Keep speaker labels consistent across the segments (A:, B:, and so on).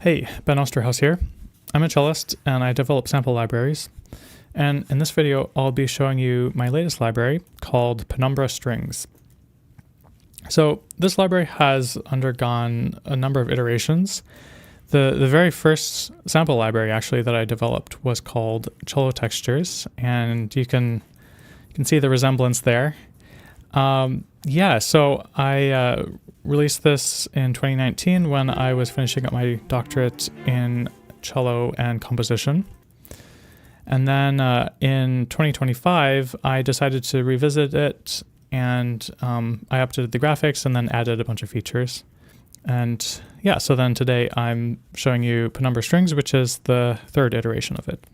A: Hey, Ben Osterhaus here. I'm a cellist and I develop sample libraries. And in this video, I'll be showing you my latest library called Penumbra Strings. So this library has undergone a number of iterations. The very first sample library actually that I developed was called Cello Textures, and you can see the resemblance there. So I released this in 2019 when I was finishing up my doctorate in cello and composition. And then in 2025, I decided to revisit it, and I updated the graphics and then added a bunch of features. And yeah, so then today I'm showing you Penumbra Strings, which is the third iteration of it.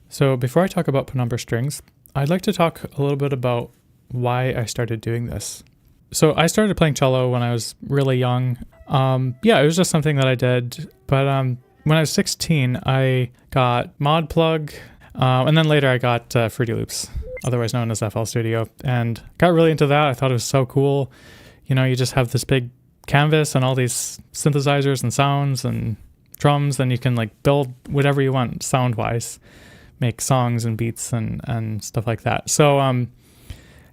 A: So before I talk about Penumbra Strings, I'd like to talk a little bit about why I started doing this. So I started playing cello when I was really young. It was just something that I did. But when I was 16, I got ModPlug, and then later I got Fruity Loops, otherwise known as FL Studio, and got really into that. I thought it was so cool. You know, you just have this big canvas and all these synthesizers and sounds and drums, and you can like build whatever you want sound-wise, make songs and beats and stuff like that. So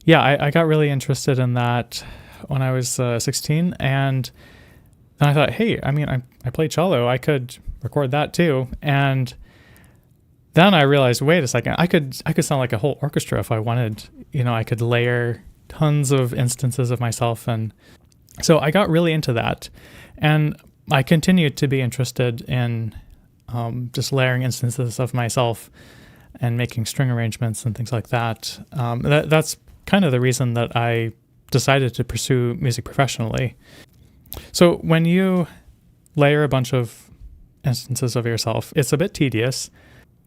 A: I got really interested in that when I was 16, and then I thought, hey, I play cello, I could record that too. And then I realized, wait a second, I could sound like a whole orchestra if I wanted. You know, I could layer tons of instances of myself, and so I got really into that. And I continued to be interested in just layering instances of myself and making string arrangements and things like that. That's kind of the reason that I decided to pursue music professionally. So when you layer a bunch of instances of yourself, it's a bit tedious.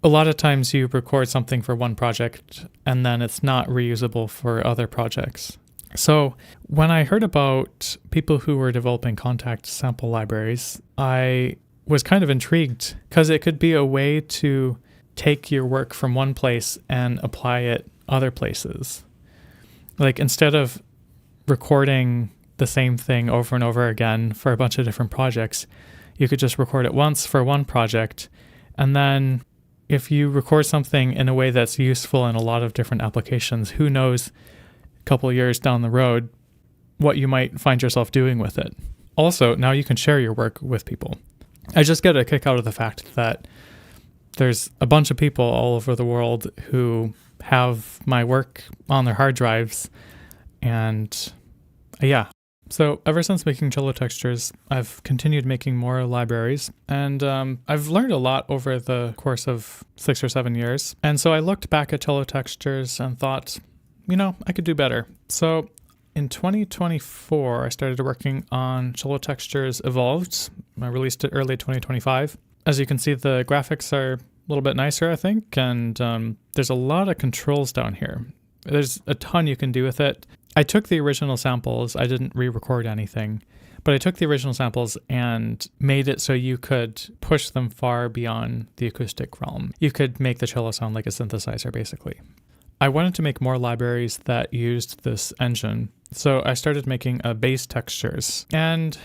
A: A lot of times you record something for one project and then it's not reusable for other projects. So when I heard about people who were developing contact sample libraries, I was kind of intrigued because it could be a way to take your work from one place and apply it other places. Like instead of recording the same thing over and over again for a bunch of different projects, you could just record it once for one project. And then if you record something in a way that's useful in a lot of different applications, who knows a couple of years down the road what you might find yourself doing with it. Also, now you can share your work with people. I just get a kick out of the fact that there's a bunch of people all over the world who have my work on their hard drives. And so ever since making cello textures, I've continued making more libraries, and I've learned a lot over the course of 6 or 7 years. And so I looked back at cello textures and thought, I could do better. So in 2024, I started working on Cello Textures Evolved. I released it early 2025. As you can see, the graphics are a little bit nicer, I think, and there's a lot of controls down here. There's a ton you can do with it. I took the original samples, I didn't re-record anything, but I took the original samples and made it so you could push them far beyond the acoustic realm. You could make the cello sound like a synthesizer, basically. I wanted to make more libraries that used this engine, so I started making bass textures. And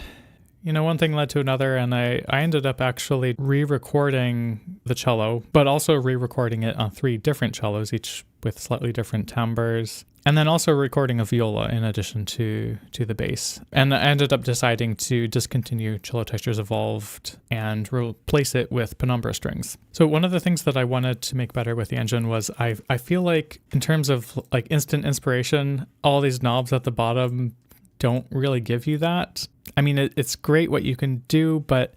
A: one thing led to another, and I ended up actually re-recording the cello, but also re-recording it on 3 different cellos, each with slightly different timbres, and then also recording a viola in addition to the bass. And I ended up deciding to discontinue Cello Textures Evolved and replace it with Penumbra Strings. So one of the things that I wanted to make better with the engine was I feel like in terms of like instant inspiration, all these knobs at the bottom don't really give you that. It's great what you can do, but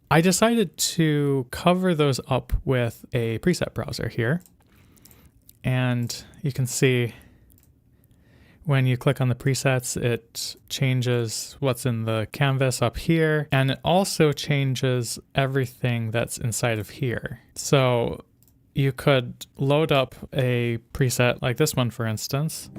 A: I decided to cover those up with a preset browser here. And you can see when you click on the presets, it changes what's in the canvas up here, and it also changes everything that's inside of here. So you could load up a preset like this one, for instance.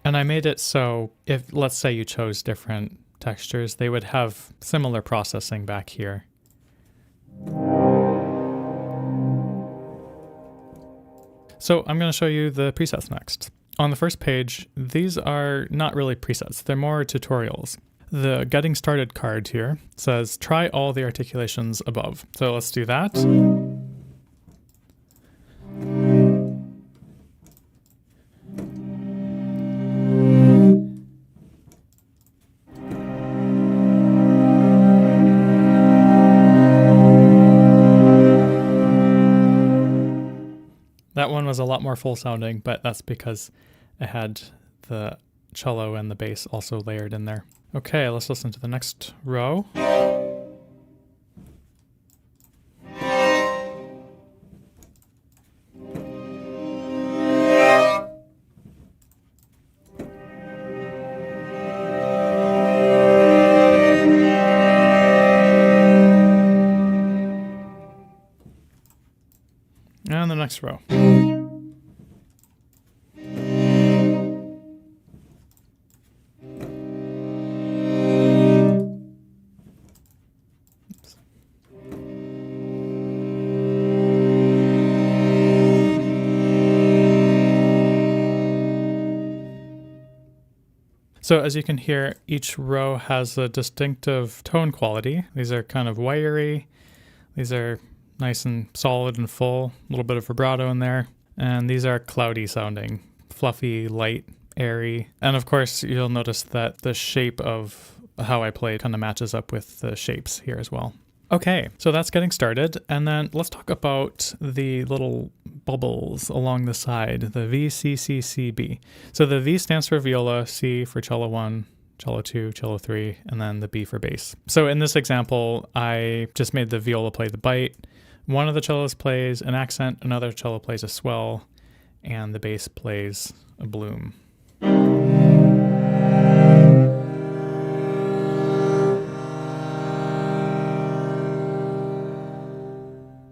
A: And I made it so if, let's say you chose different textures, they would have similar processing back here. So I'm going to show you the presets next. On the first page, these are not really presets, they're more tutorials. the getting started card here says try all the articulations above. So let's do that. That one was a lot more full sounding, but that's because it had the cello and the bass also layered in there. Okay, let's listen to the next row. And the next row. So as you can hear, each row has a distinctive tone quality. These are kind of wiry. These are nice and solid and full, a little bit of vibrato in there. And these are cloudy sounding, fluffy, light, airy. And of course, you'll notice that the shape of how I play kind of matches up with the shapes here as well. Okay, so that's getting started. And then let's talk about the little bubbles along the side, the V, C, C, C, B. So the V stands for viola, C for cello 1, cello 2, cello 3, and then the B for bass. So in this example, I just made the viola play the bite. One of the cellos plays an accent, another cello plays a swell, and the bass plays a bloom.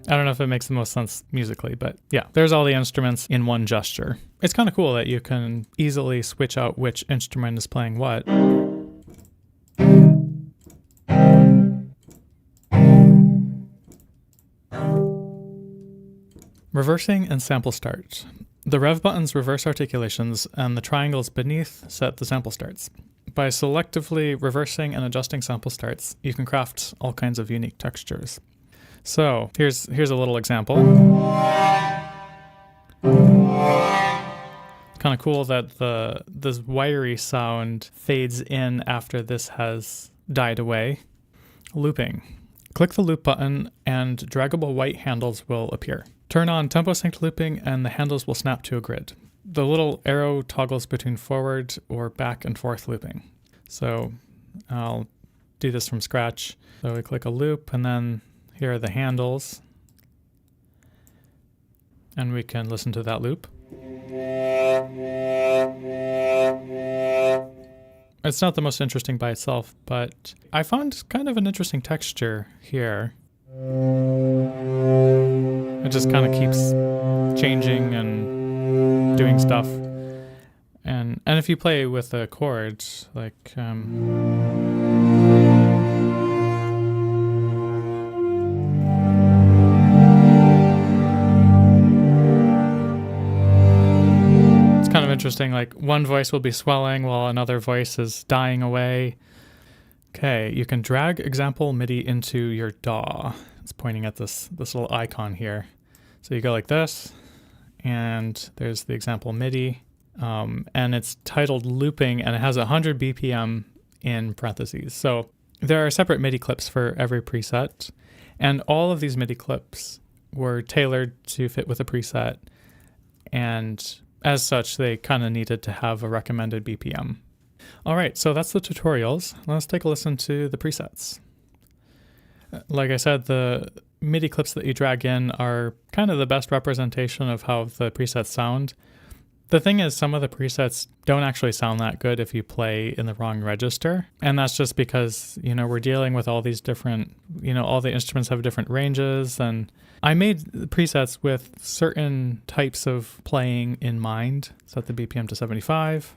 A: I don't know if it makes the most sense musically, but yeah, there's all the instruments in one gesture. It's kind of cool that you can easily switch out which instrument is playing what. Reversing and sample start. The rev buttons reverse articulations, and the triangles beneath set the sample starts. By selectively reversing and adjusting sample starts, you can craft all kinds of unique textures. So here's a little example. It's kind of cool that this wiry sound fades in after this has died away. Looping. Click the loop button and draggable white handles will appear. Turn on tempo synced looping and the handles will snap to a grid. The little arrow toggles between forward or back and forth looping. So I'll do this from scratch. So we click a loop and then here are the handles. And we can listen to that loop. It's not the most interesting by itself, but I found kind of an interesting texture here. It just kind of keeps changing and doing stuff. And if you play with the chords, like it's kind of interesting, like one voice will be swelling while another voice is dying away. Okay, you can drag example MIDI into your DAW. It's pointing at this little icon here. So you go like this, and there's the example MIDI, and it's titled looping, and it has 100 BPM in parentheses. So there are separate MIDI clips for every preset, and all of these MIDI clips were tailored to fit with a preset, and as such, they kind of needed to have a recommended BPM. All right, so that's the tutorials. Let's take a listen to the presets. Like I said, the MIDI clips that you drag in are kind of the best representation of how the presets sound. The thing is, some of the presets don't actually sound that good if you play in the wrong register. And that's just because, we're dealing with all these different, all the instruments have different ranges. And I made presets with certain types of playing in mind. Set the BPM to 75.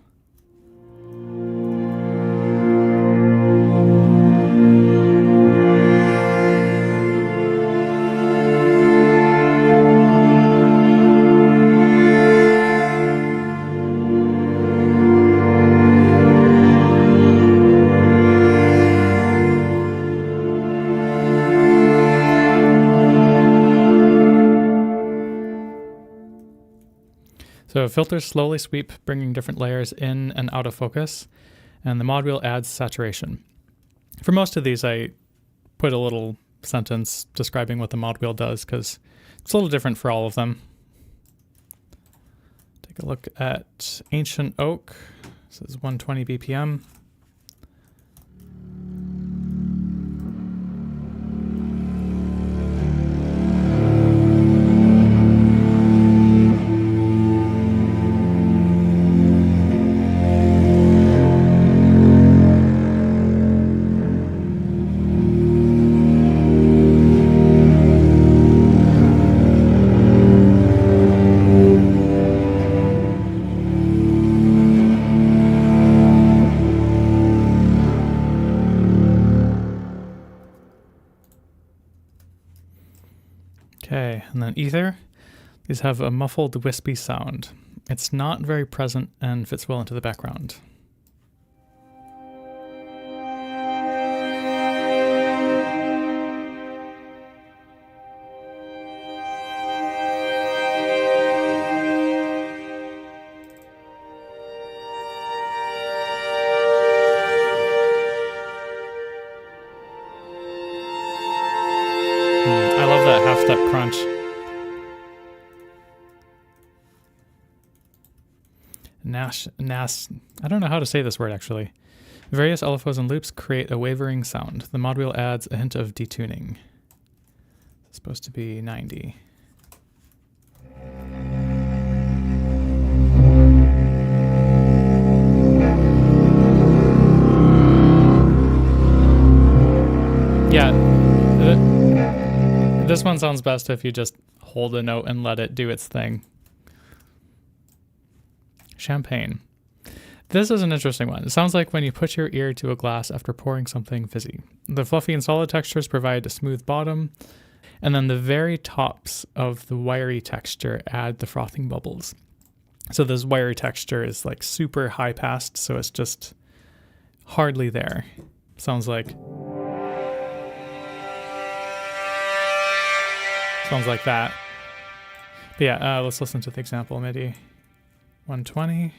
A: So filters slowly sweep, bringing different layers in and out of focus, and the mod wheel adds saturation. For most of these, I put a little sentence describing what the mod wheel does because it's a little different for all of them. Take a look at Ancient Oak. This is 120 BPM. Okay, and then Ether. These have a muffled, wispy sound. It's not very present and fits well into the background. I love that half-step crunch. I don't know how to say this word actually. Various LFOs and loops create a wavering sound. The mod wheel adds a hint of detuning. It's supposed to be 90. Yeah, this one sounds best if you just hold a note and let it do its thing. Champagne. This is an interesting one. It sounds like when you put your ear to a glass after pouring something fizzy. The fluffy and solid textures provide a smooth bottom, and then the very tops of the wiry texture add the frothing bubbles. So this wiry texture is like super high passed, so it's just hardly there. Sounds like that. But yeah, let's listen to the example MIDI. 120.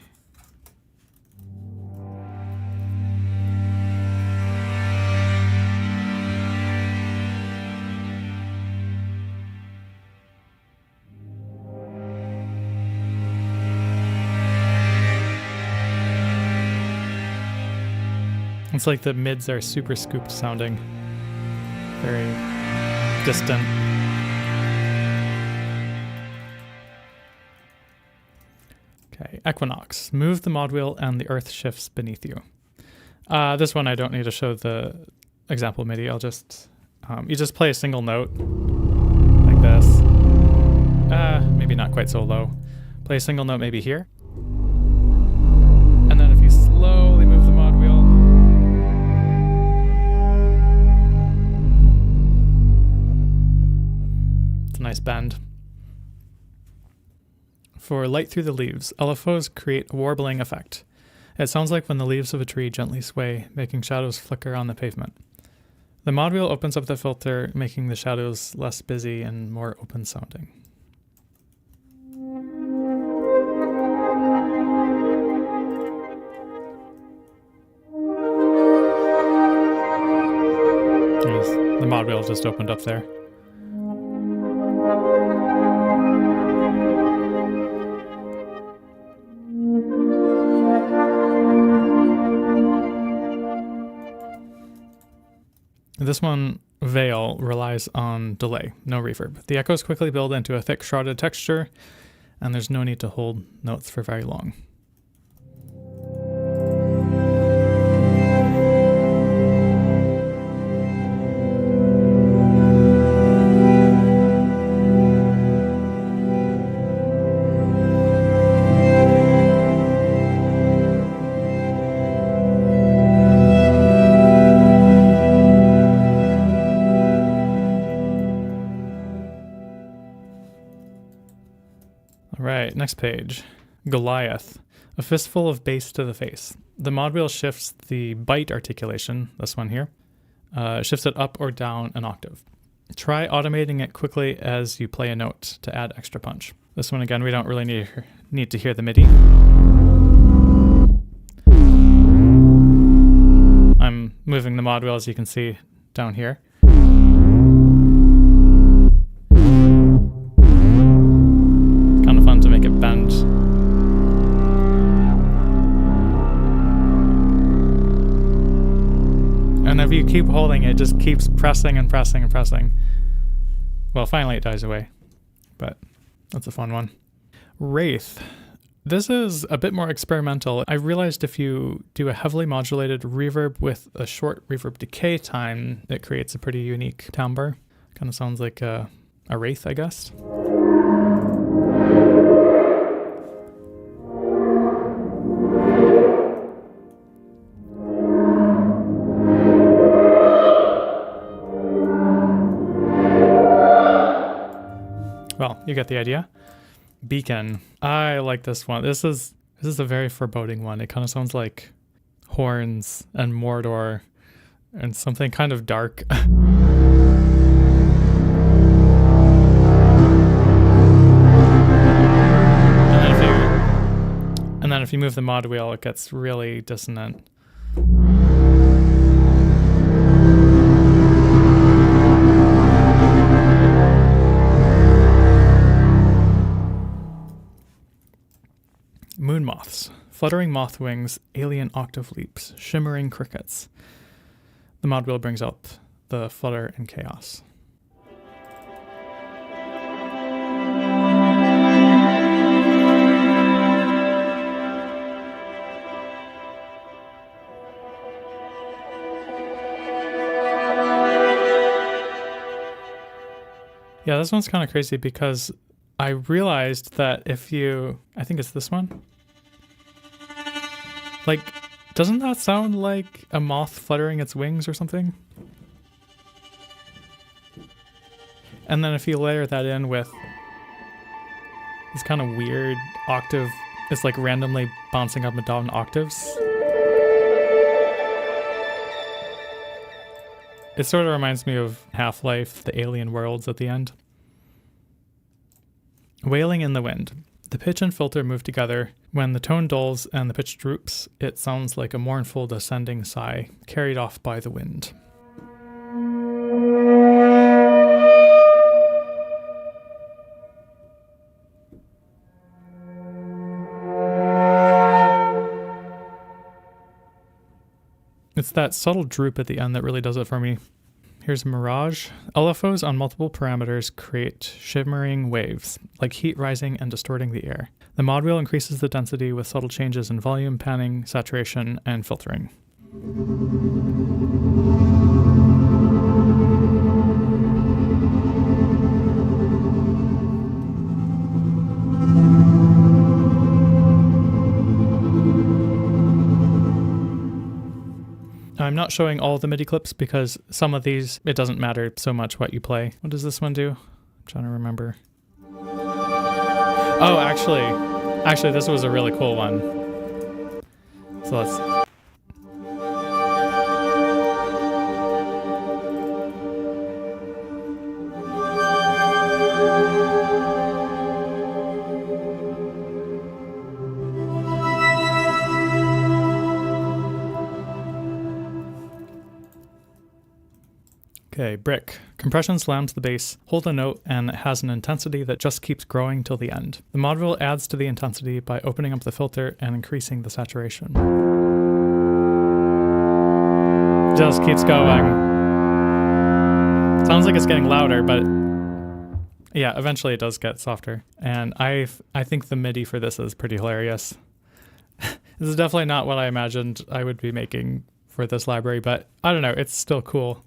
A: It's like the mids are super scooped sounding. Very distant. Okay, Equinox. Move the mod wheel and the earth shifts beneath you. This one I don't need to show the example MIDI. I'll just, you just play a single note like this. Maybe not quite so low. Play a single note maybe here. And then if you slowly move the mod wheel, it's a nice bend. For Light Through the Leaves, LFOs create a warbling effect. It sounds like when the leaves of a tree gently sway, making shadows flicker on the pavement. The mod wheel opens up the filter, making the shadows less busy and more open sounding. The mod wheel just opened up there. This one, Veil, relies on delay, no reverb. The echoes quickly build into a thick shrouded texture, and there's no need to hold notes for very long. Alright, next page. Goliath. A fistful of bass to the face. The mod wheel shifts the bite articulation, this one here, shifts it up or down an octave. Try automating it quickly as you play a note to add extra punch. This one, again, we don't really need to hear the MIDI. I'm moving the mod wheel, as you can see down here. Kind of fun to make it bend. And if you keep holding it, just keeps pressing and pressing and pressing. Well, finally it dies away, but that's a fun one. Wraith. This is a bit more experimental. I realized if you do a heavily modulated reverb with a short reverb decay time, it creates a pretty unique timbre. Kind of sounds like a wraith, I guess. Well, you get the idea. Beacon. I like this one. This is a very foreboding one. It kind of sounds like horns and Mordor and something kind of dark. And then if you move the mod wheel, it gets really dissonant. Moon moths. Fluttering moth wings, alien octave leaps, shimmering crickets. The mod wheel brings out the flutter and chaos. Yeah, this one's kind of crazy because I realized that if you, I think it's this one. Like, doesn't that sound like a moth fluttering its wings or something? And then if you layer that in with this kind of weird octave, it's like randomly bouncing up and down octaves. It sort of reminds me of Half-Life, the alien worlds at the end. Wailing in the wind. The pitch and filter move together. When the tone dulls and the pitch droops, it sounds like a mournful descending sigh, carried off by the wind. It's that subtle droop at the end that really does it for me. Here's Mirage. LFOs on multiple parameters create shimmering waves, like heat rising and distorting the air. The mod wheel increases the density with subtle changes in volume, panning, saturation, and filtering. I'm not showing all the MIDI clips because some of these, it doesn't matter so much what you play. What does this one do? I'm trying to remember. Oh, actually, this was a really cool one. So let's... Okay, Brick. Compression slams the bass, hold a note, and it has an intensity that just keeps growing till the end. The mod wheel adds to the intensity by opening up the filter and increasing the saturation. Just keeps going. Sounds like it's getting louder, but yeah, eventually it does get softer. And I think the MIDI for this is pretty hilarious. This is definitely not what I imagined I would be making for this library, but I don't know, it's still cool.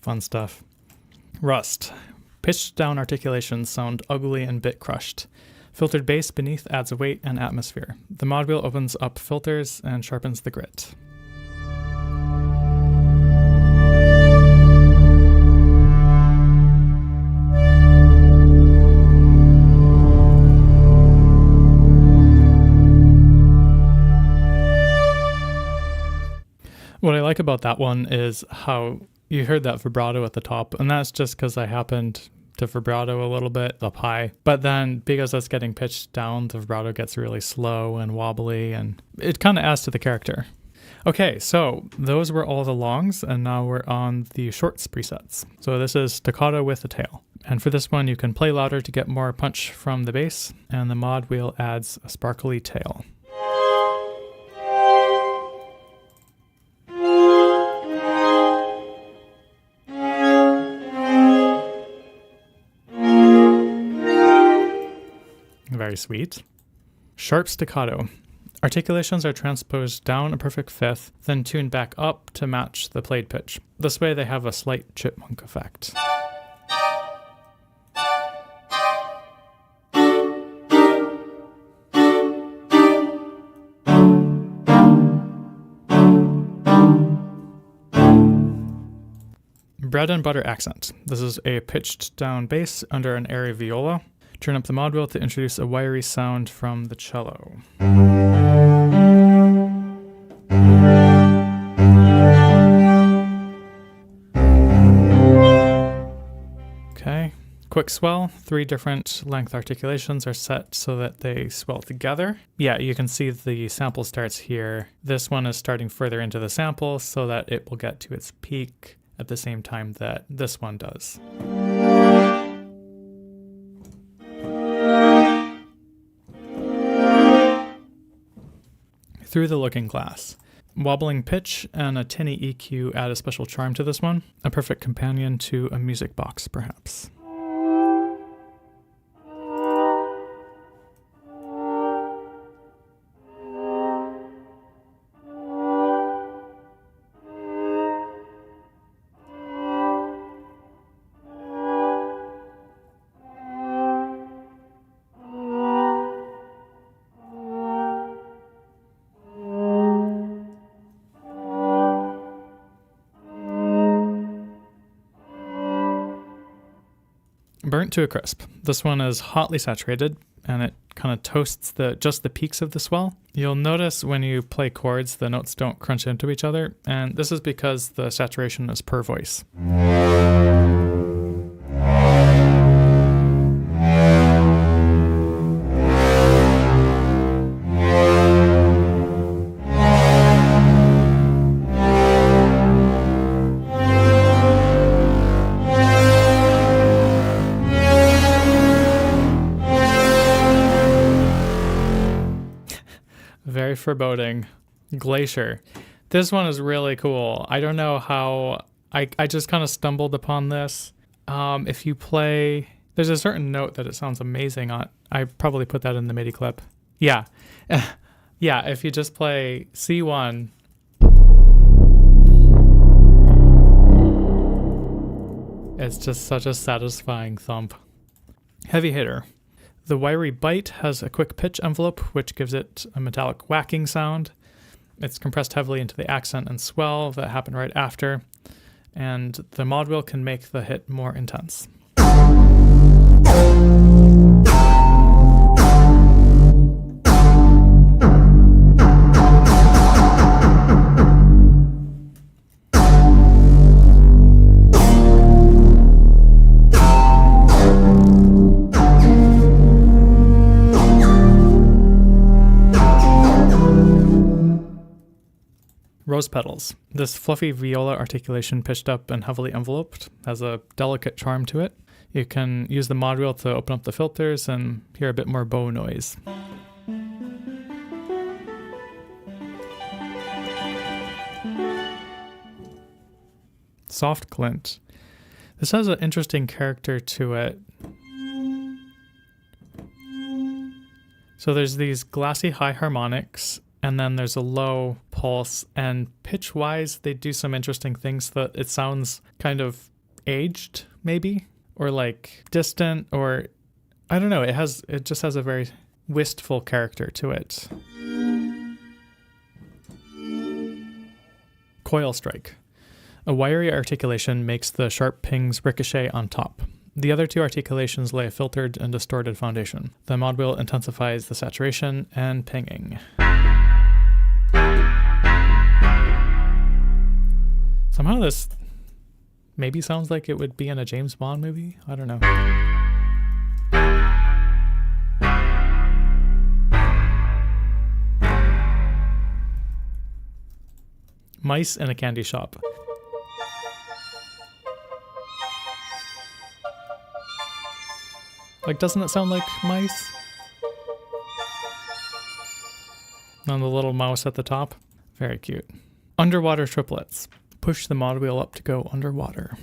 A: Fun stuff. Rust. Pitched down articulations sound ugly and bit crushed. Filtered bass beneath adds weight and atmosphere. The mod wheel opens up filters and sharpens the grit. What I like about that one is how you heard that vibrato at the top, and that's just because I happened to vibrato a little bit up high. But then because that's getting pitched down, the vibrato gets really slow and wobbly, and it kind of adds to the character. Okay, so those were all the longs, and now we're on the shorts presets. So this is staccato with a tail. And for this one, you can play louder to get more punch from the bass, and the mod wheel adds a sparkly tail. Very sweet. Sharp staccato. Articulations are transposed down a perfect fifth, then tuned back up to match the played pitch. This way they have a slight chipmunk effect. Bread and butter accent. This is a pitched down bass under an airy viola. Turn up the mod wheel to introduce a wiry sound from the cello. Okay, quick swell. 3 different length articulations are set so that they swell together. Yeah, you can see the sample starts here. This one is starting further into the sample so that it will get to its peak at the same time that this one does. Through the looking glass. Wobbling pitch and a tinny EQ add a special charm to this one, a perfect companion to a music box, perhaps. Burnt to a crisp. This one is hotly saturated, and it kind of toasts just the peaks of the swell. You'll notice when you play chords, the notes don't crunch into each other, and this is because the saturation is per voice. Very foreboding. Glacier. This one is really cool. I don't know how I just kind of stumbled upon this. If you play, there's a certain note that it sounds amazing on. I probably put that in the MIDI clip. Yeah. Yeah, if you just play C1. It's just such a satisfying thump. Heavy hitter. The wiry bite has a quick pitch envelope, which gives it a metallic whacking sound. It's compressed heavily into the accent and swell that happen right after, and the mod wheel can make the hit more intense. Rose petals. This fluffy viola articulation pitched up and heavily enveloped has a delicate charm to it. You can use the mod wheel to open up the filters and hear a bit more bow noise. Soft glint. This has an interesting character to it. So there's these glassy high harmonics, and then there's a low pulse, and pitch-wise, they do some interesting things that it sounds kind of aged, maybe, or like distant, or I don't know, it just has a very wistful character to it. Coil strike. A wiry articulation makes the sharp pings ricochet on top. The other two articulations lay a filtered and distorted foundation. The mod wheel intensifies the saturation and pinging. Somehow this maybe sounds like it would be in a James Bond movie. I don't know. Mice in a candy shop. Like, doesn't it sound like mice? And the little mouse at the top. Very cute. Underwater triplets. Push the mod wheel up to go underwater.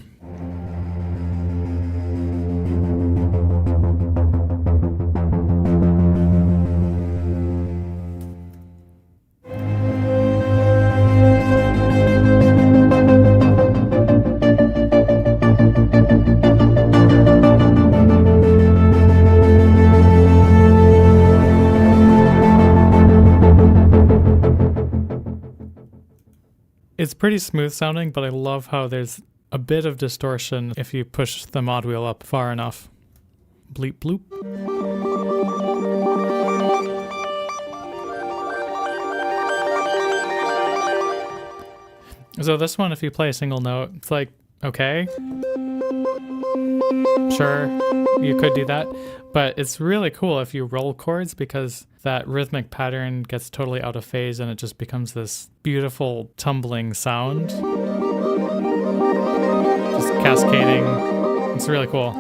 A: It's pretty smooth sounding, but I love how there's a bit of distortion if you push the mod wheel up far enough. Bleep bloop. So this one, if you play a single note, it's like, okay, sure, you could do that. But it's really cool if you roll chords, because that rhythmic pattern gets totally out of phase and it just becomes this beautiful tumbling sound. Just cascading. It's really cool.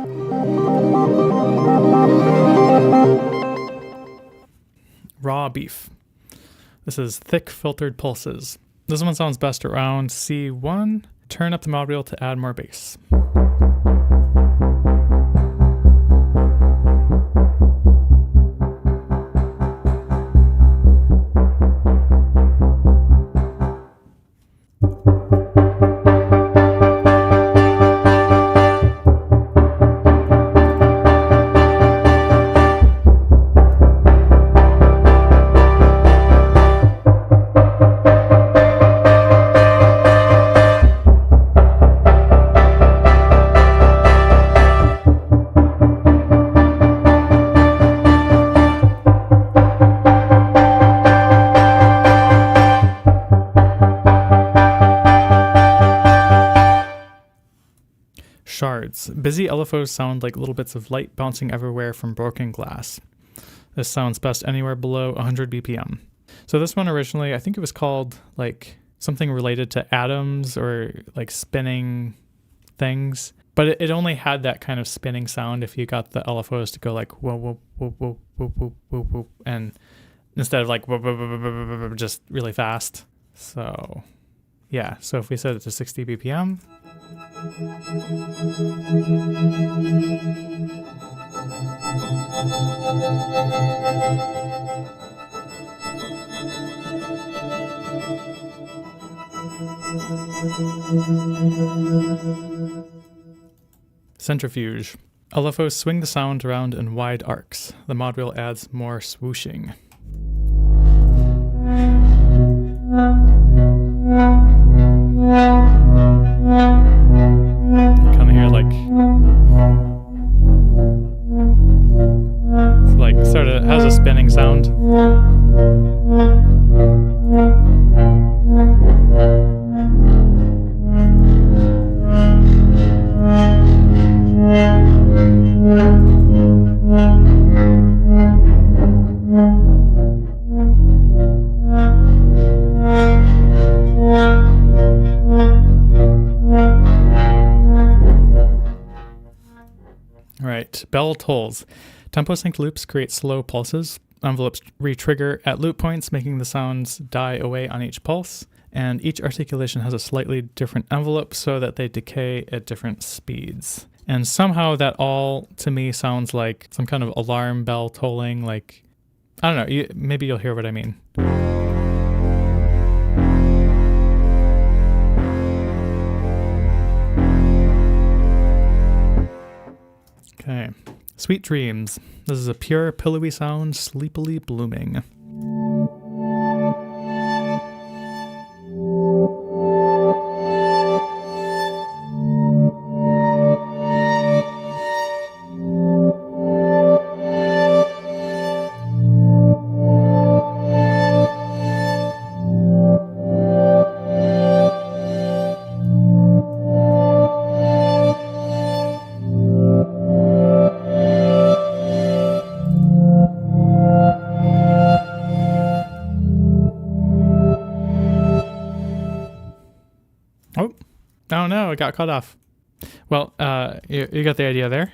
A: Raw beef. This is thick filtered pulses. This one sounds best around C1. Turn up the mod wheel to add more bass. Shards. Busy LFOs sound like little bits of light bouncing everywhere from broken glass. This sounds best anywhere below 100 BPM. So this one originally, I think it was called like something related to atoms or like spinning things, but it only had that kind of spinning sound if you got the LFOs to go like whoa, whoa, whoa, whoa, whoa, whoa, whoa, whoa, and instead of like whoa, whoa, whoa, whoa, whoa, whoa, just really fast. So yeah, so if we set it to 60 BPM, centrifuge. LFOs swing the sound around in wide arcs. The mod wheel adds more swooshing. Kind of hear like it's like sort of has a spinning sound. Right, bell tolls. Tempo synced loops create slow pulses. Envelopes re-trigger at loop points, making the sounds die away on each pulse. And each articulation has a slightly different envelope so that they decay at different speeds. And somehow that all, to me, sounds like some kind of alarm bell tolling, like, I don't know, maybe you'll hear what I mean. Okay, Sweet dreams. This is a pure, pillowy sound, sleepily blooming. Oh no, it got cut off. Well, you got the idea there.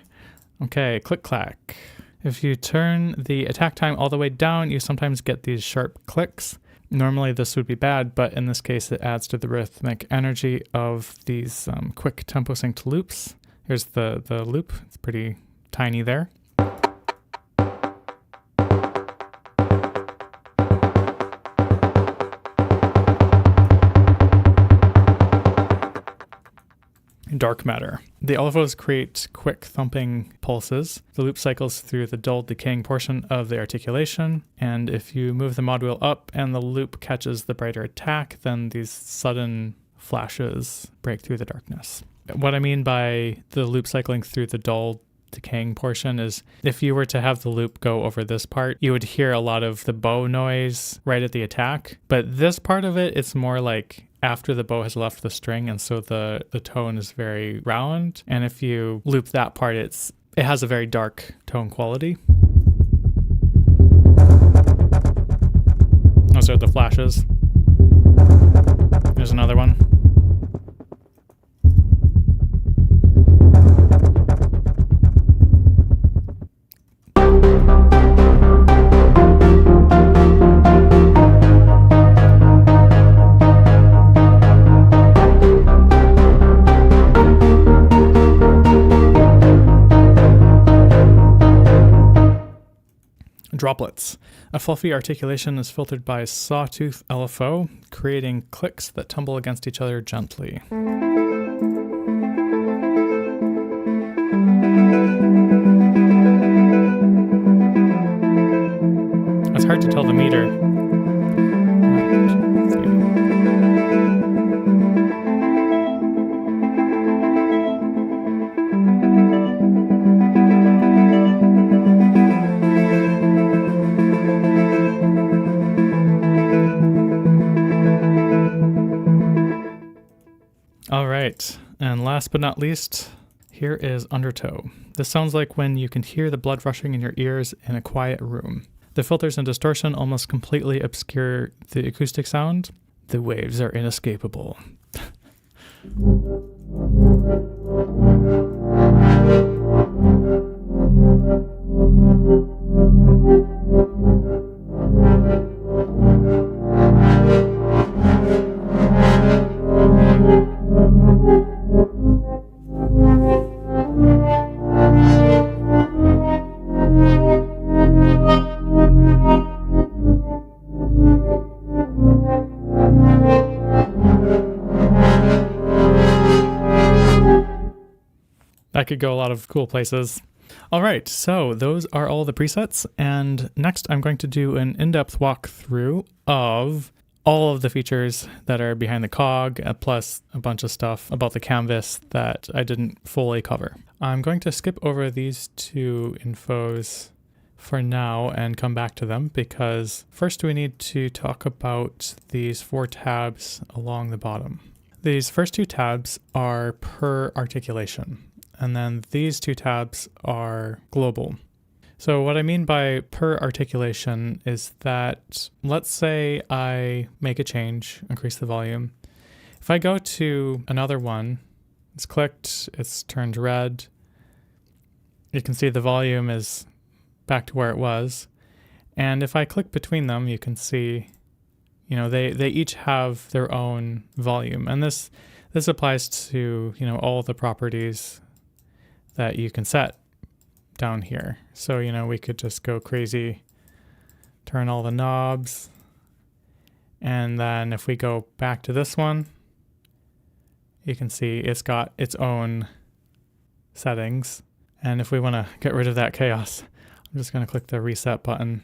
A: Okay, click clack. If you turn the attack time all the way down, you sometimes get these sharp clicks. Normally this would be bad, but in this case it adds to the rhythmic energy of these quick tempo synced loops. Here's the loop. It's pretty tiny there. Dark matter. The LFOs create quick thumping pulses. The loop cycles through the dull decaying portion of the articulation, and if you move the mod wheel up and the loop catches the brighter attack, then these sudden flashes break through the darkness. What I mean by the loop cycling through the dull decaying portion is if you were to have the loop go over this part, you would hear a lot of the bow noise right at the attack, but this part of it, it's more like after the bow has left the string, and so the tone is very round, and if you loop that part, it has a very dark tone quality. Those are the flashes. There's another one. Droplets. A fluffy articulation is filtered by a sawtooth LFO, creating clicks that tumble against each other gently. It's hard to tell the meter. 1, 2, 3. All right, and last but not least, here is undertow. This sounds like when you can hear the blood rushing in your ears in a quiet room. The filters and distortion almost completely obscure the acoustic sound. The waves are inescapable. That could go a lot of cool places. All right, so those are all the presets, and next I'm going to do an in-depth walkthrough of all of the features that are behind the cog, plus a bunch of stuff about the canvas that I didn't fully cover. I'm going to skip over these two infos for now and come back to them, because first we need to talk about these 4 tabs along the bottom. These first 2 tabs are per articulation, and then these 2 tabs are global. So what I mean by per articulation is that, let's say I make a change, increase the volume. If I go to another one, it's clicked, it's turned red. You can see the volume is back to where it was. And if I click between them, you can see, they each have their own volume. And this applies to, all the properties that you can set down here. So, we could just go crazy, turn all the knobs. And then if we go back to this one, you can see it's got its own settings. And if we want to get rid of that chaos, I'm just going to click the reset button.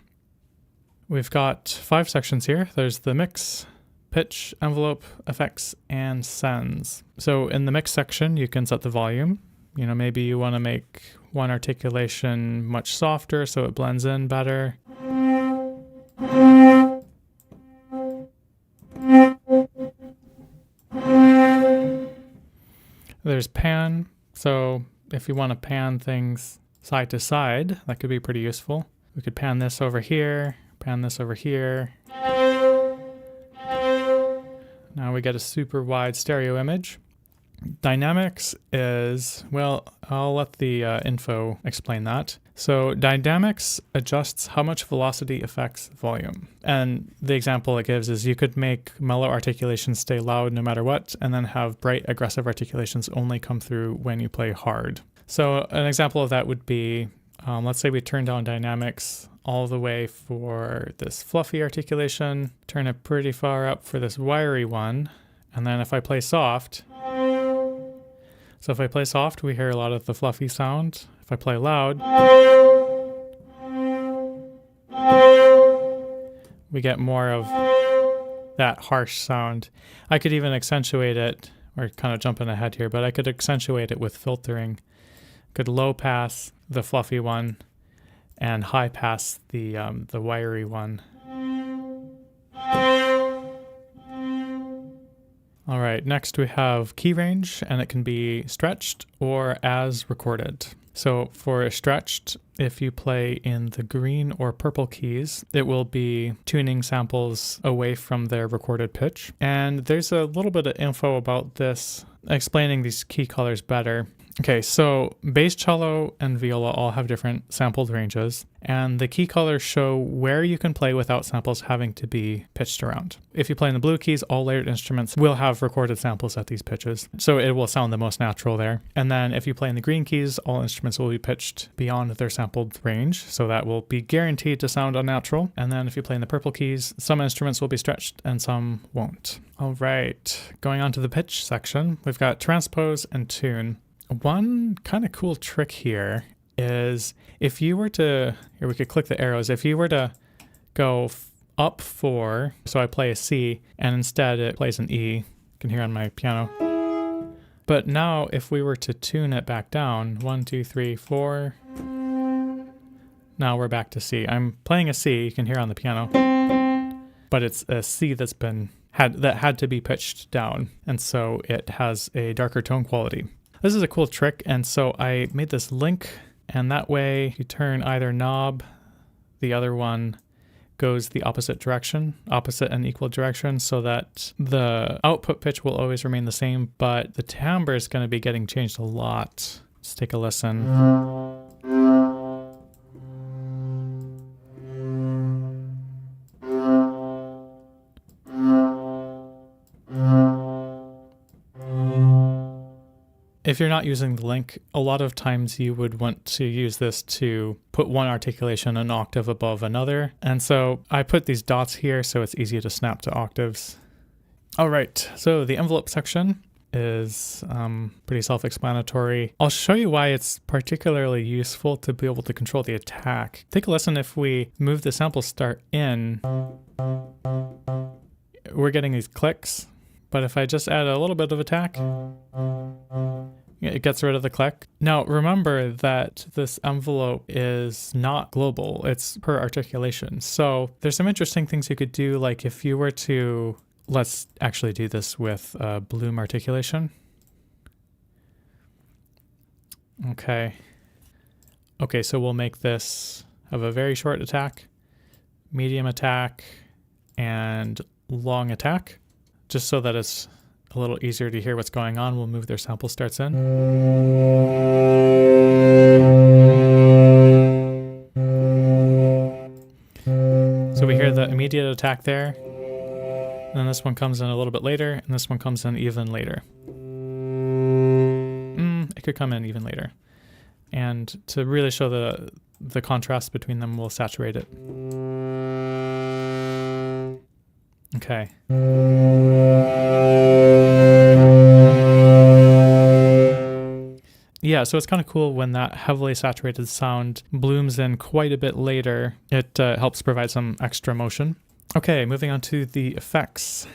A: We've got 5 sections here. There's the mix, pitch, envelope, effects, and sends. So in the mix section, you can set the volume. You know, maybe you want to make one articulation much softer so it blends in better. There's pan. So if you want to pan things side to side, that could be pretty useful. We could pan this over here, pan this over here. Now we get a super wide stereo image. Dynamics is, well, I'll let the info explain that. So dynamics adjusts how much velocity affects volume. And the example it gives is you could make mellow articulations stay loud no matter what, and then have bright aggressive articulations only come through when you play hard. So an example of that would be, let's say we turn down dynamics all the way for this fluffy articulation, turn it pretty far up for this wiry one, and then if I play soft, so if I play soft, we hear a lot of the fluffy sound. If I play loud, we get more of that harsh sound. I could even accentuate it, we're kind of jumping ahead here, but I could accentuate it with filtering. Could low pass the fluffy one and high pass the wiry one. All right, next we have key range, and it can be stretched or as recorded. So for stretched, if you play in the green or purple keys, it will be tuning samples away from their recorded pitch. And there's a little bit of info about this, explaining these key colors better. Okay, so bass, cello, and viola all have different sampled ranges, and the key colors show where you can play without samples having to be pitched around. If you play in the blue keys, all layered instruments will have recorded samples at these pitches, so it will sound the most natural there. And then if you play in the green keys, all instruments will be pitched beyond their sampled range, so that will be guaranteed to sound unnatural. And then if you play in the purple keys, some instruments will be stretched and some won't. All right, going on to the pitch section, we've got transpose and tune. One kind of cool trick here is if you were to, here we could click the arrows, if you were to go up 4, so I play a C, and instead it plays an E, you can hear on my piano. But now if we were to tune it back down, 1, 2, 3, 4, now we're back to C. I'm playing a C, you can hear on the piano, but it's a C that's had to be pitched down, and so it has a darker tone quality. This is a cool trick, and so I made this link, and that way you turn either knob, the other one goes the opposite direction, opposite and equal direction, so that the output pitch will always remain the same, but the timbre is going to be getting changed a lot. Let's take a listen. If you're not using the link, a lot of times you would want to use this to put one articulation an octave above another. And so I put these dots here so it's easy to snap to octaves. All right, so the envelope section is pretty self-explanatory. I'll show you why it's particularly useful to be able to control the attack. Take a listen, if we move the sample start in, we're getting these clicks. But if I just add a little bit of attack, it gets rid of the click. Now remember that this envelope is not global, it's per articulation. So there's some interesting things you could do, like if you were to, let's actually do this with bloom articulation. Okay, so we'll make this have a very short attack, medium attack, and long attack. Just so that it's a little easier to hear what's going on, we'll move their sample starts in. So we hear the immediate attack there, and then this one comes in a little bit later, and this one comes in even later. It could come in even later. And to really show the contrast between them, we'll saturate it. Okay. Yeah, yeah, so it's kind of cool when that heavily saturated sound blooms in quite a bit later. It helps provide some extra motion. Okay, moving on to the effects.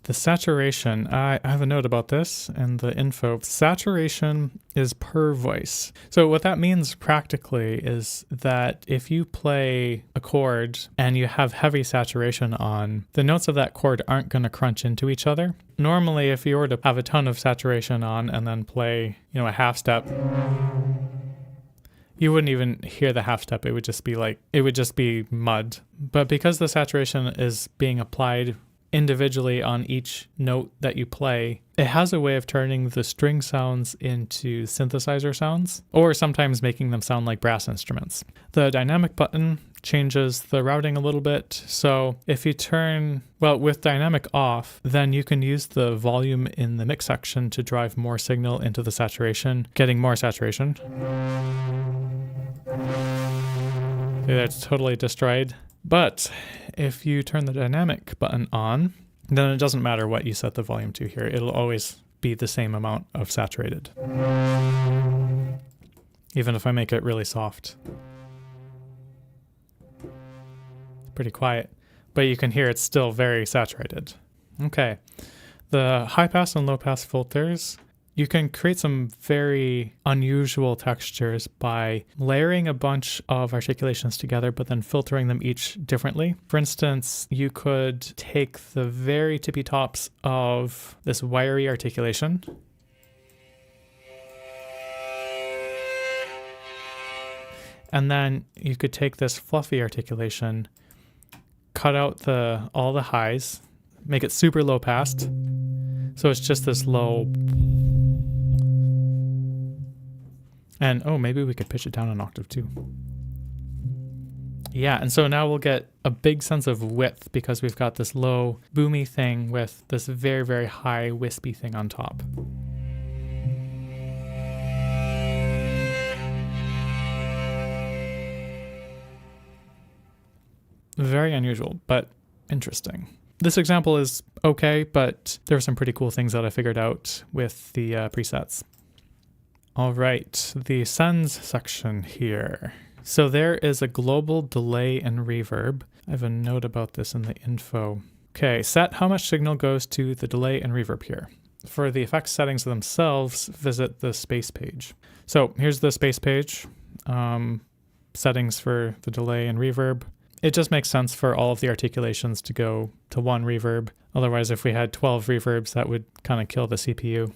A: The saturation, I have a note about this in the info. Saturation is per voice. So what that means practically is that if you play a chord and you have heavy saturation on, the notes of that chord aren't going to crunch into each other. Normally, if you were to have a ton of saturation on and then play, a half step, you wouldn't even hear the half step. It would just be mud. But because the saturation is being applied individually on each note that you play, it has a way of turning the string sounds into synthesizer sounds, or sometimes making them sound like brass instruments. The dynamic button changes the routing a little bit. So if you turn, with dynamic off, then you can use the volume in the mix section to drive more signal into the saturation, getting more saturation. See, that's totally destroyed. But if you turn the dynamic button on, then it doesn't matter what you set the volume to here. It'll always be the same amount of saturated. Even if I make it really soft. Pretty quiet. But you can hear it's still very saturated. Okay. The high pass and low pass filters, you can create some very unusual textures by layering a bunch of articulations together, but then filtering them each differently. For instance, you could take the very tippy tops of this wiry articulation and then you could take this fluffy articulation, cut out all the highs, make it super low passed. So it's just this low. And maybe we could pitch it down an octave too. Yeah, and so now we'll get a big sense of width because we've got this low boomy thing with this very, very high wispy thing on top. Very unusual, but interesting. This example is okay, but there are some pretty cool things that I figured out with the presets. All right, the sends section here. So there is a global delay and reverb. I have a note about this in the info. Okay, set how much signal goes to the delay and reverb here. For the effects settings themselves, visit the space page. So here's the space page, settings for the delay and reverb. It just makes sense for all of the articulations to go to one reverb. Otherwise, if we had 12 reverbs, that would kind of kill the CPU.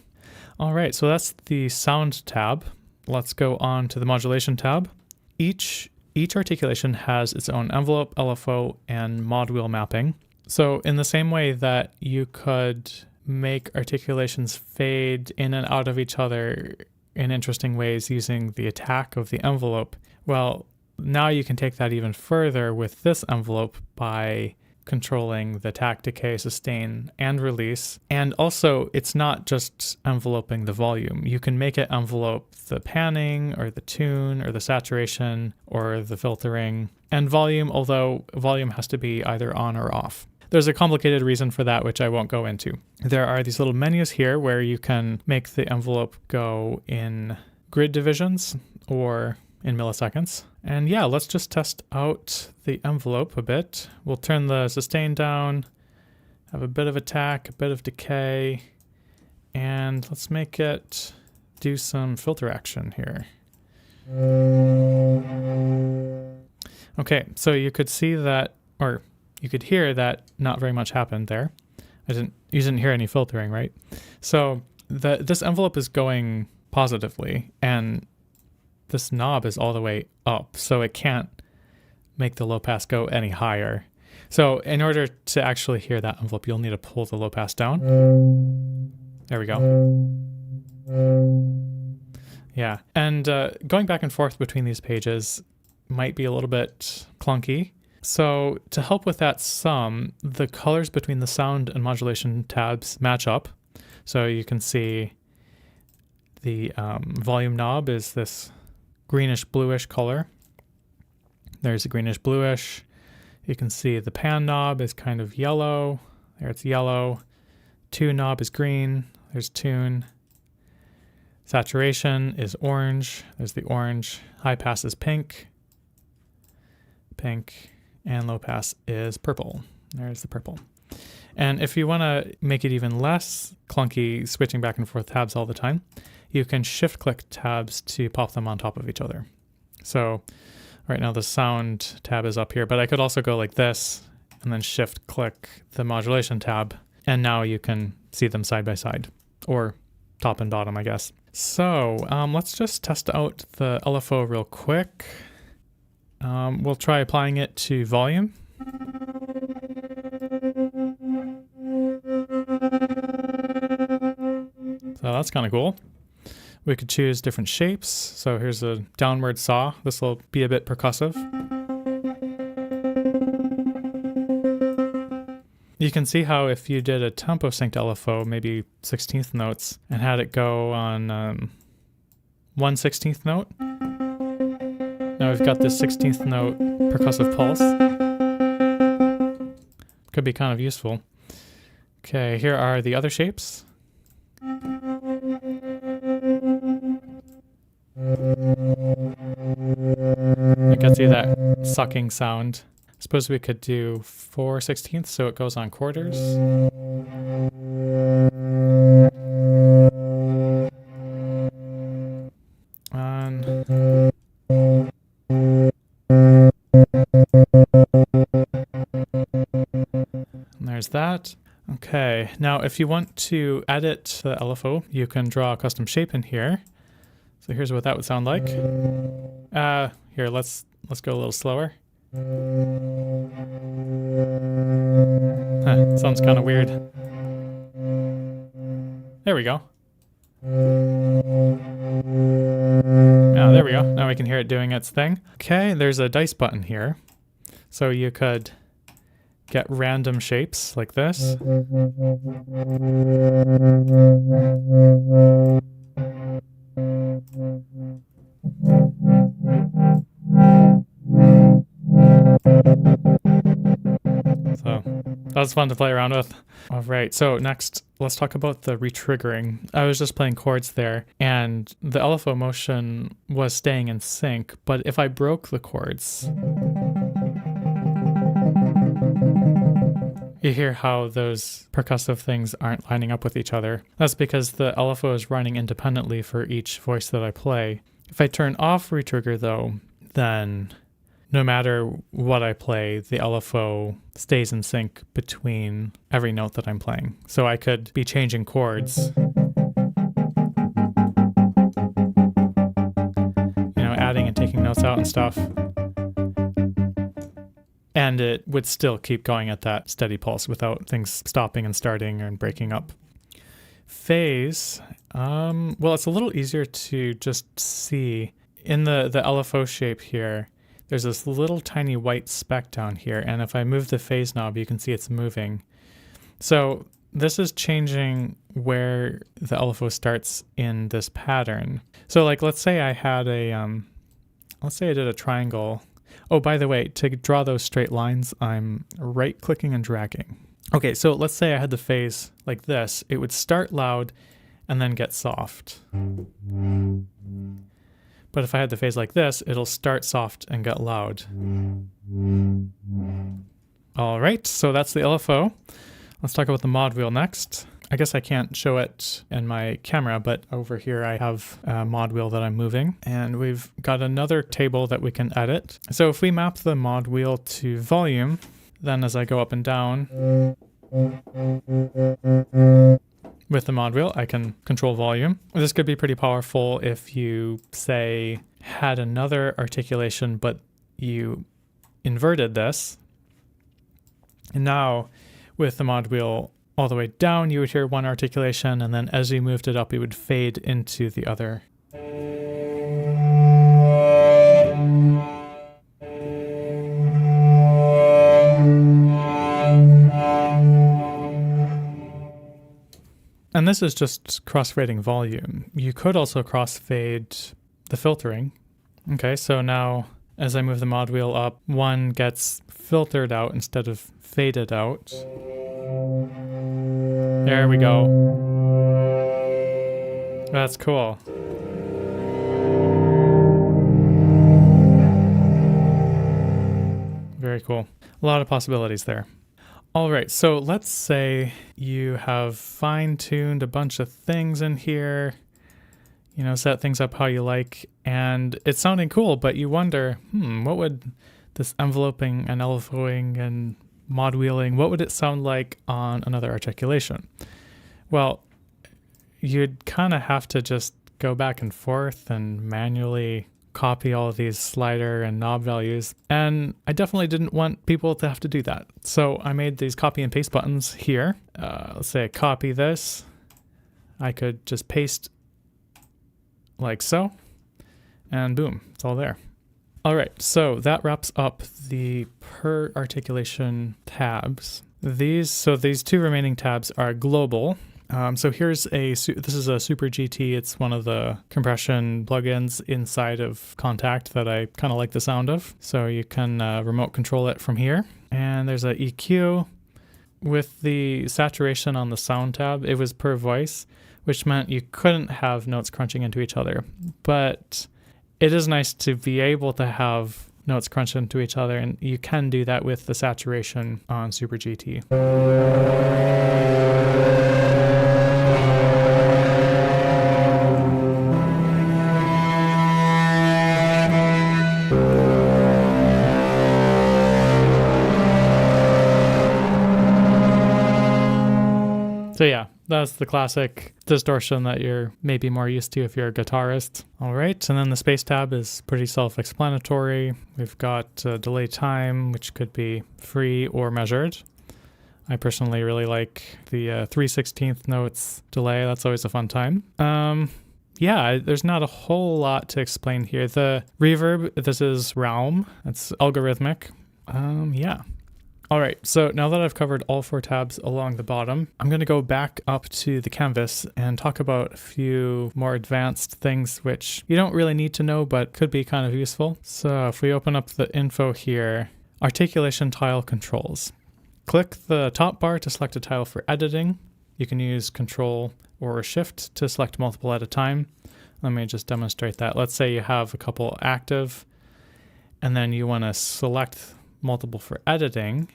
A: All right, so that's the sound tab. Let's go on to the modulation tab. Each articulation has its own envelope, LFO, and mod wheel mapping. So in the same way that you could make articulations fade in and out of each other in interesting ways using the attack of the envelope, well, now you can take that even further with this envelope by controlling the attack, decay, sustain, and release. And also, it's not just enveloping the volume. You can make it envelope the panning or the tune or the saturation or the filtering and volume, although volume has to be either on or off. There's a complicated reason for that, which I won't go into. There are these little menus here where you can make the envelope go in grid divisions or in milliseconds. And yeah, let's just test out the envelope a bit. We'll turn the sustain down, have a bit of attack, a bit of decay, and let's make it do some filter action here. Okay, so you could see that, or you could hear that not very much happened there. You didn't hear any filtering, right? So this envelope is going positively, and this knob is all the way up, so it can't make the low pass go any higher. So in order to actually hear that envelope, you'll need to pull the low pass down. There we go. Yeah, and going back and forth between these pages might be a little bit clunky. So to help with that some, the colors between the sound and modulation tabs match up. So you can see the volume knob is this greenish bluish color. There's a greenish bluish. You can see the pan knob is kind of yellow. There it's yellow. Tune knob is green. There's tune. Saturation is orange. There's the orange. High pass is pink. Pink. And low pass is purple. There's the purple. And if you want to make it even less clunky, switching back and forth tabs all the time, you can shift click tabs to pop them on top of each other. So right now the sound tab is up here, but I could also go like this and then shift click the modulation tab. And now you can see them side by side, or top and bottom, I guess. So let's just test out the LFO real quick. We'll try applying it to volume. So that's kind of cool. We could choose different shapes. So here's a downward saw. This will be a bit percussive. You can see how if you did a tempo synced LFO, maybe 16th notes, and had it go on 1/16th note. Now we've got this 16th note percussive pulse. Could be kind of useful. Okay, here are the other shapes. It gets you that sucking sound. I suppose we could do 4/16 so it goes on quarters. And there's that. Okay, now if you want to edit the LFO, you can draw a custom shape in here. So here's what that would sound like. Here, let's go a little slower. Sounds kind of weird. There we go. Oh, there we go. Now we can hear it doing its thing. Okay, there's a dice button here. So you could get random shapes like this. So that was fun to play around with. All right, so next, let's talk about the retriggering. I was just playing chords there, and the LFO motion was staying in sync, but if I broke the chords, you hear how those percussive things aren't lining up with each other. That's because the LFO is running independently for each voice that I play. If I turn off retrigger though, then no matter what I play, the LFO stays in sync between every note that I'm playing. So I could be changing chords, adding and taking notes out and stuff, and it would still keep going at that steady pulse without things stopping and starting and breaking up. Phase, well, it's a little easier to just see. In the LFO shape here, there's this little tiny white speck down here, and if I move the phase knob, you can see it's moving. So this is changing where the LFO starts in this pattern. So like, let's say I had let's say I did a triangle. Oh, by the way, to draw those straight lines, I'm right-clicking and dragging. Okay, so let's say I had the phase like this. It would start loud and then get soft. But if I had the phase like this, it'll start soft and get loud. All right, so that's the LFO. Let's talk about the mod wheel next. I guess I can't show it in my camera, but over here I have a mod wheel that I'm moving, and we've got another table that we can edit. So if we map the mod wheel to volume, then as I go up and down with the mod wheel, I can control volume. This could be pretty powerful if you, say, had another articulation, but you inverted this. And now with the mod wheel all the way down, you would hear one articulation, and then as you moved it up, it would fade into the other. And this is just crossfading volume. You could also crossfade the filtering. Okay, so now as I move the mod wheel up, one gets filtered out instead of faded out. There we go. That's cool. Very cool. A lot of possibilities there. All right, so let's say you have fine-tuned a bunch of things in here, you know, set things up how you like, and it's sounding cool, but you wonder, what would this enveloping and LFOing and mod wheeling, what would it sound like on another articulation? Well, you'd kind of have to just go back and forth and manually copy all of these slider and knob values, and I definitely didn't want people to have to do that. So I made these copy and paste buttons here. Let's say I copy this. I could just paste like so, and boom, it's all there. All right, so that wraps up the per articulation tabs. These two remaining tabs are global. So here's this is a Super GT. It's one of the compression plugins inside of Contact that I kind of like the sound of. So you can remote control it from here. And there's a EQ. With the saturation on the sound tab, it was per voice, which meant you couldn't have notes crunching into each other. But it is nice to be able to have notes crunch into each other, and you can do that with the saturation on Super GT. So yeah, that's the classic distortion that you're maybe more used to if you're a guitarist. All right, and then the space tab is pretty self-explanatory. We've got delay time, which could be free or measured. I personally really like the 3/16 notes delay. That's always a fun time. Yeah, there's not a whole lot to explain here. The reverb, this is realm. It's algorithmic. Yeah. All right, so now that I've covered all 4 tabs along the bottom, I'm going to go back up to the canvas and talk about a few more advanced things which you don't really need to know but could be kind of useful. So if we open up the info here, articulation tile controls. Click the top bar to select a tile for editing. You can use Control or Shift to select multiple at a time. Let me just demonstrate that. Let's say you have a couple active and then you want to select multiple for editing.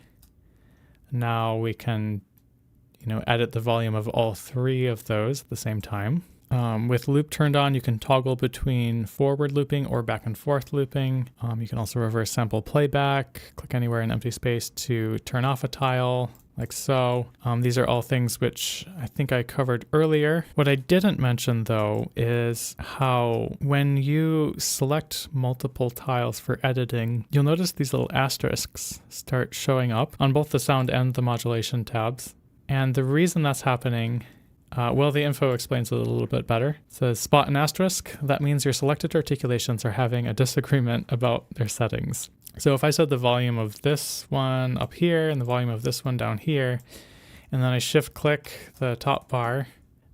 A: Now we can, edit the volume of all 3 of those at the same time. With loop turned on, you can toggle between forward looping or back and forth looping. You can also reverse sample playback, click anywhere in empty space to turn off a tile, like so. These are all things which I think I covered earlier. What I didn't mention though is how when you select multiple tiles for editing, you'll notice these little asterisks start showing up on both the sound and the modulation tabs. And the reason that's happening, the info explains it a little bit better. It says spot an asterisk. That means your selected articulations are having a disagreement about their settings. So if I set the volume of this one up here and the volume of this one down here, and then I shift click the top bar,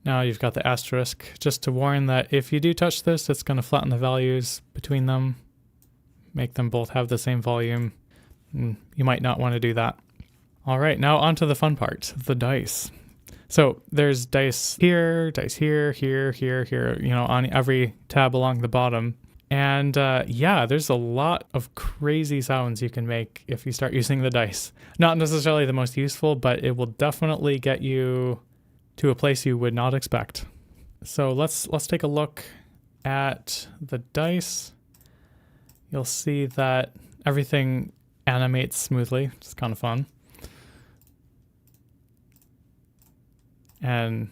A: now you've got the asterisk, just to warn that if you do touch this, it's going to flatten the values between them, make them both have the same volume. You might not want to do that. All right, now on to the fun part, the dice. So there's dice here, here, on every tab along the bottom. And there's a lot of crazy sounds you can make if you start using the dice. Not necessarily the most useful, but it will definitely get you to a place you would not expect. So let's take a look at the dice. You'll see that everything animates smoothly. It's kind of fun. And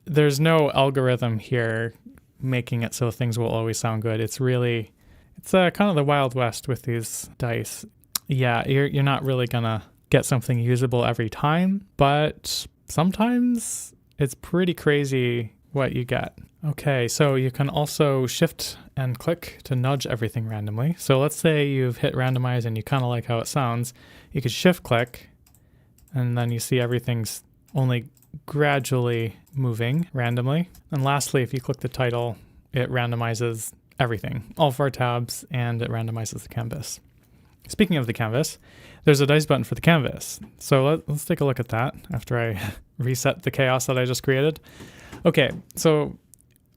A: there's no algorithm here making it so things will always sound good. It's kind of the Wild West with these dice. Yeah, you're not really gonna get something usable every time, but sometimes it's pretty crazy what you get. Okay, so you can also shift and click to nudge everything randomly. So let's say you've hit randomize and you kind of like how it sounds. You could shift click and then you see everything's only gradually moving randomly. And lastly, if you click the title, it randomizes everything, all 4 tabs, and it randomizes the canvas. Speaking of the canvas, there's a dice button for the canvas. So let's take a look at that after I reset the chaos that I just created. Okay, so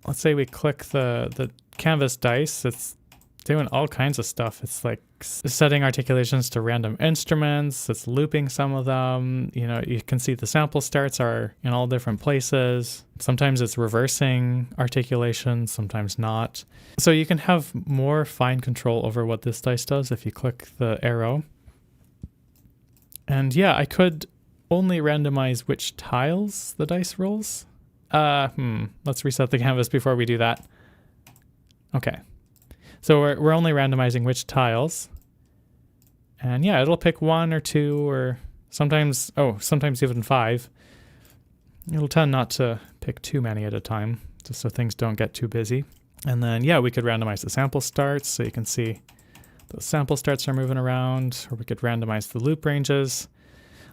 A: let's say we click the canvas dice, it's doing all kinds of stuff. It's like setting articulations to random instruments, it's looping some of them. You know, you can see the sample starts are in all different places. Sometimes it's reversing articulation, sometimes not. So you can have more fine control over what this dice does if you click the arrow. And yeah, I could only randomize which tiles the dice rolls. Let's reset the canvas before we do that. Okay. So we're only randomizing which tiles. And yeah, it'll pick 1 or 2 or sometimes even 5. It'll tend not to pick too many at a time, just so things don't get too busy. And then yeah, we could randomize the sample starts, so you can see those sample starts are moving around, or we could randomize the loop ranges.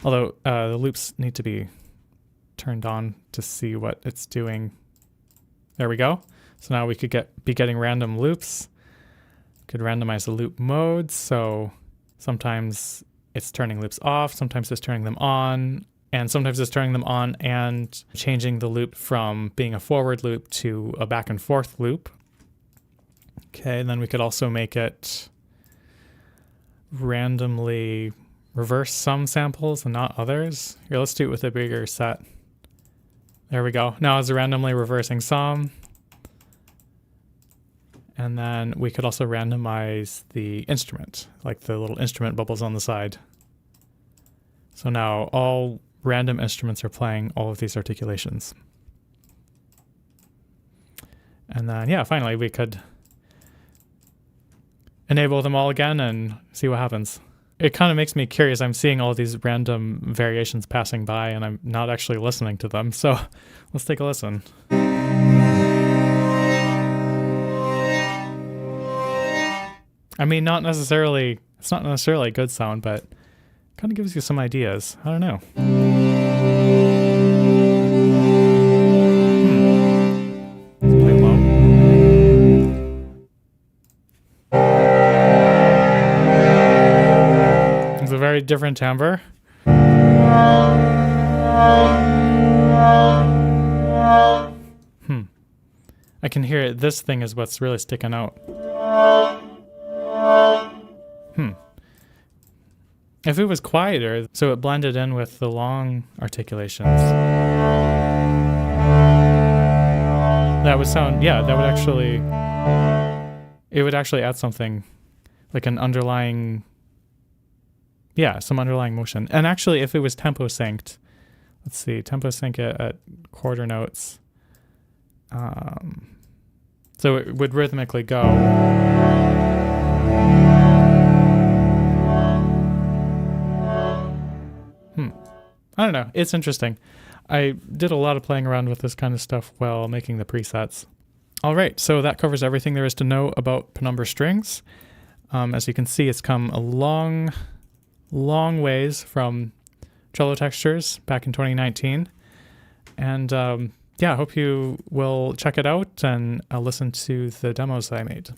A: Although the loops need to be turned on to see what it's doing. There we go. So now we could be getting random loops. Could randomize the loop modes, so sometimes it's turning loops off, sometimes it's turning them on, and sometimes it's turning them on and changing the loop from being a forward loop to a back and forth loop. Okay, and then we could also make it randomly reverse some samples and not others. Here, let's do it with a bigger set. There we go. Now it's randomly reversing some. And then we could also randomize the instrument, like the little instrument bubbles on the side. So now all random instruments are playing all of these articulations. And then, yeah, finally we could enable them all again and see what happens. It kind of makes me curious. I'm seeing all these random variations passing by and I'm not actually listening to them. So let's take a listen. I mean, it's not necessarily a good sound, but it kind of gives you some ideas. I don't know. Play low. It's a very different timbre. I can hear it. This thing is what's really sticking out. If it was quieter, so it blended in with the long articulations, that would sound, yeah, that would actually, it would actually add something like an underlying, yeah, some underlying motion. And actually, if it was tempo synced, let's see, tempo sync at quarter notes. So it would rhythmically go. I don't know. It's interesting. I did a lot of playing around with this kind of stuff while making the presets. All right, so that covers everything there is to know about Penumbra Strings. As you can see, it's come a long ways from cello textures back in 2019. And yeah, I hope you will check it out and listen to the demos that I made.